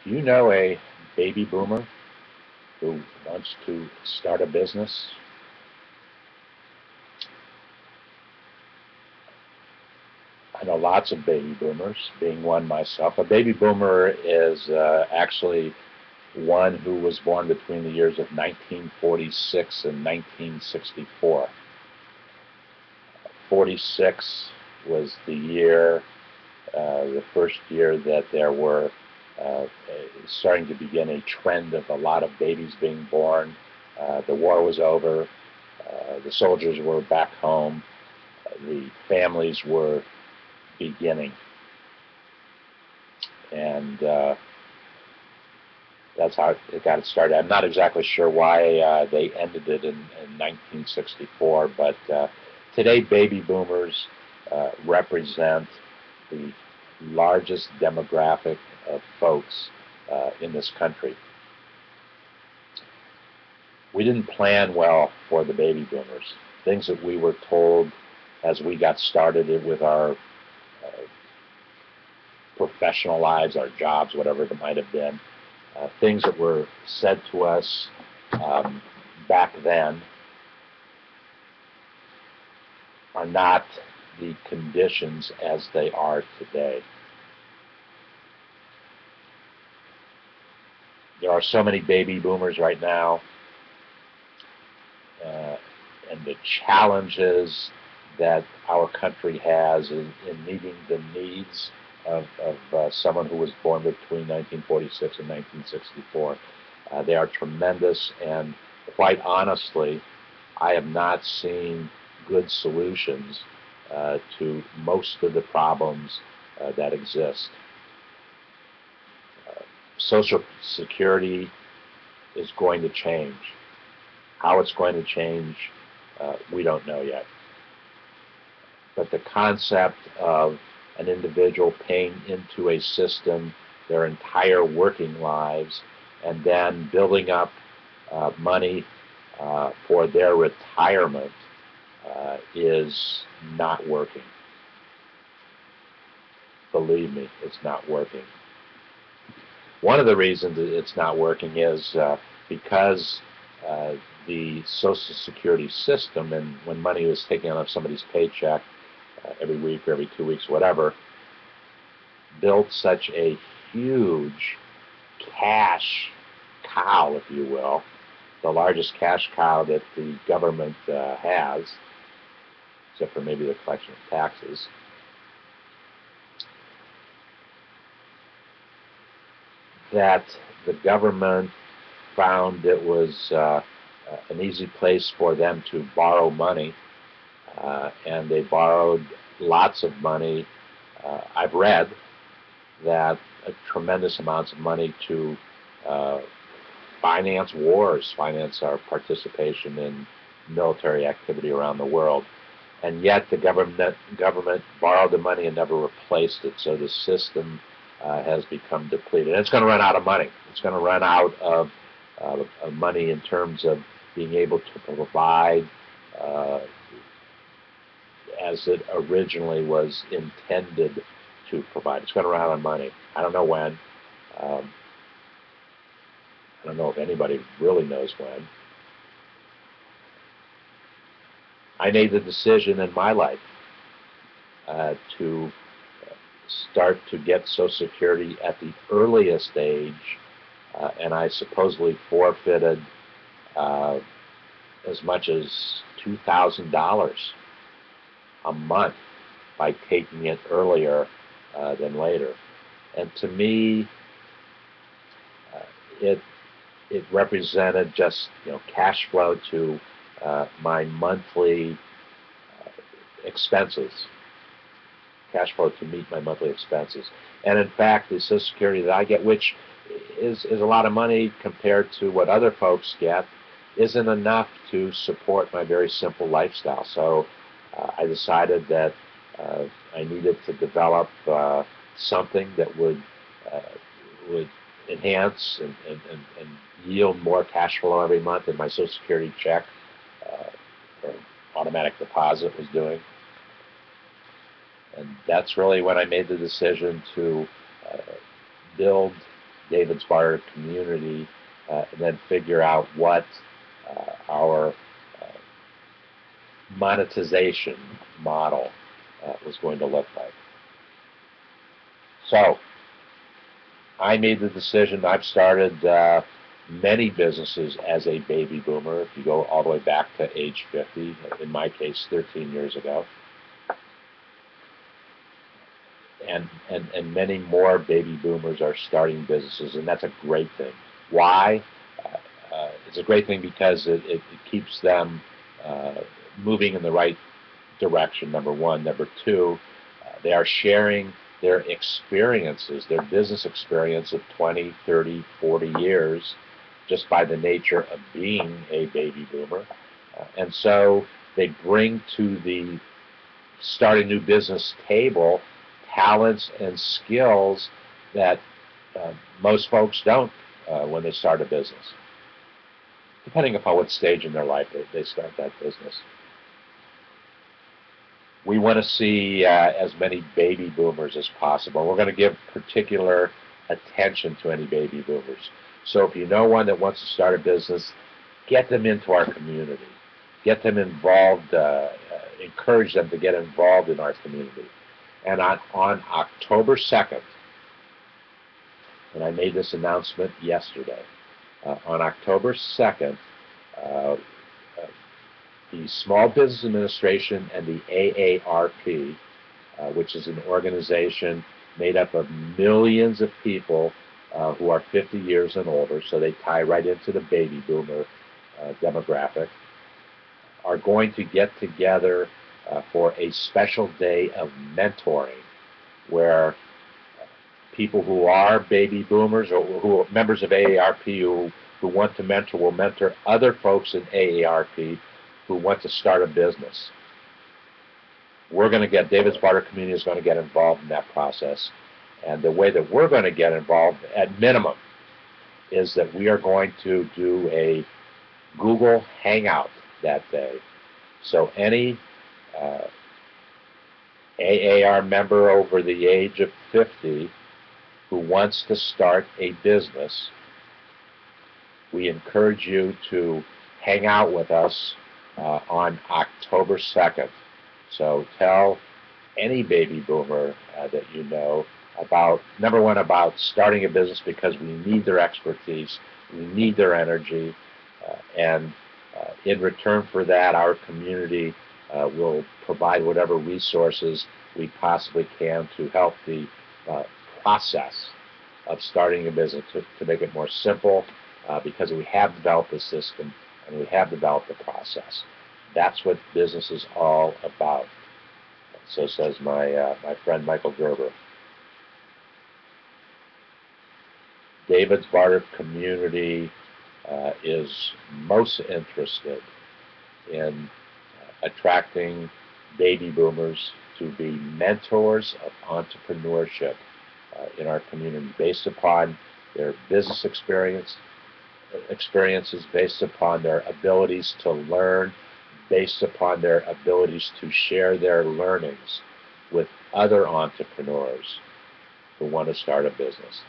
Do you know a baby boomer who wants to start a business? I know lots of baby boomers, being one myself. A baby boomer is actually one who was born between the years of 1946 and 1964. 46 was the year, the first year that there were starting to begin a trend of a lot of babies being born. The war was over. The soldiers were back home. The families were beginning. And that's how it got started. I'm not exactly sure why they ended it in 1964, but today baby boomers represent the largest demographic of folks in this country. We didn't plan well for the baby boomers. Things that we were told as we got started with our professional lives, our jobs, whatever it might have been, things that were said to us back then are not the conditions as they are today. There are so many baby boomers right now, and the challenges that our country has in meeting the needs of someone who was born between 1946 and 1964. They are tremendous, and quite honestly, I have not seen good solutions to most of the problems that exist. Social Security is going to change. How it's going to change, we don't know yet. But the concept of an individual paying into a system their entire working lives and then building up money for their retirement is not working. Believe me, it's not working. One of the reasons it's not working is because the Social Security system, and when money was taken out of somebody's paycheck every week or every 2 weeks, whatever, built such a huge cash cow, if you will, the largest cash cow that the government has, except for maybe the collection of taxes. That the government found it was an easy place for them to borrow money, and they borrowed lots of money. I've read that tremendous amounts of money to finance wars, finance our participation in military activity around the world. And yet the government borrowed the money and never replaced it, so the system has become depleted. And it's going to run out of money. It's going to run out of money in terms of being able to provide as it originally was intended to provide. It's going to run out of money. I don't know when. I don't know if anybody really knows when. I made the decision in my life to start to get Social Security at the earliest age, and I supposedly forfeited as much as $2,000 a month by taking it earlier than later. And to me, it represented just cash flow to my monthly expenses. Cash flow to meet my monthly expenses. And in fact, the Social Security that I get, which is a lot of money compared to what other folks get, isn't enough to support my very simple lifestyle. So I decided that I needed to develop something that would enhance and yield more cash flow every month than my Social Security check or automatic deposit was doing. And that's really when I made the decision to build David's Barter community, and then figure out what our monetization model was going to look like. So I made the decision. I've started many businesses as a baby boomer. If you go all the way back to age 50, in my case 13 years ago, and many more baby boomers are starting businesses, and that's a great thing. Why? It's a great thing because it keeps them moving in the right direction, number one. Number two, they are sharing their experiences, their business experience of 20, 30, 40 years, just by the nature of being a baby boomer. And so they bring to the start a new business table talents and skills that most folks don't when they start a business, depending upon what stage in their life they start that business. We want to see as many baby boomers as possible. We're going to give particular attention to any baby boomers. So if you know one that wants to start a business, get them into our community. Get them involved, encourage them to get involved in our community. And on October 2nd, and I made this announcement yesterday, on October 2nd, the Small Business Administration and the AARP, which is an organization made up of millions of people who are 50 years and older, so they tie right into the baby boomer demographic, are going to get together for a special day of mentoring, where people who are baby boomers or who are members of AARP who want to mentor will mentor other folks in AARP who want to start a business. We're going to get, David's Barter community is going to get involved in that process. And the way that we're going to get involved, at minimum, is that we are going to do a Google Hangout that day. So any AAR member over the age of 50 who wants to start a business, we encourage you to hang out with us on October 2nd. So tell any baby boomer that you know about, number one, about starting a business, because we need their expertise, we need their energy, and in return for that, our community will provide whatever resources we possibly can to help the process of starting a business, to make it more simple, because we have developed the system and we have developed the process. That's what business is all about. So says my friend Michael Gerber. David's Barter community is most interested in attracting baby boomers to be mentors of entrepreneurship in our community, based upon their business experiences, based upon their abilities to learn, based upon their abilities to share their learnings with other entrepreneurs who want to start a business.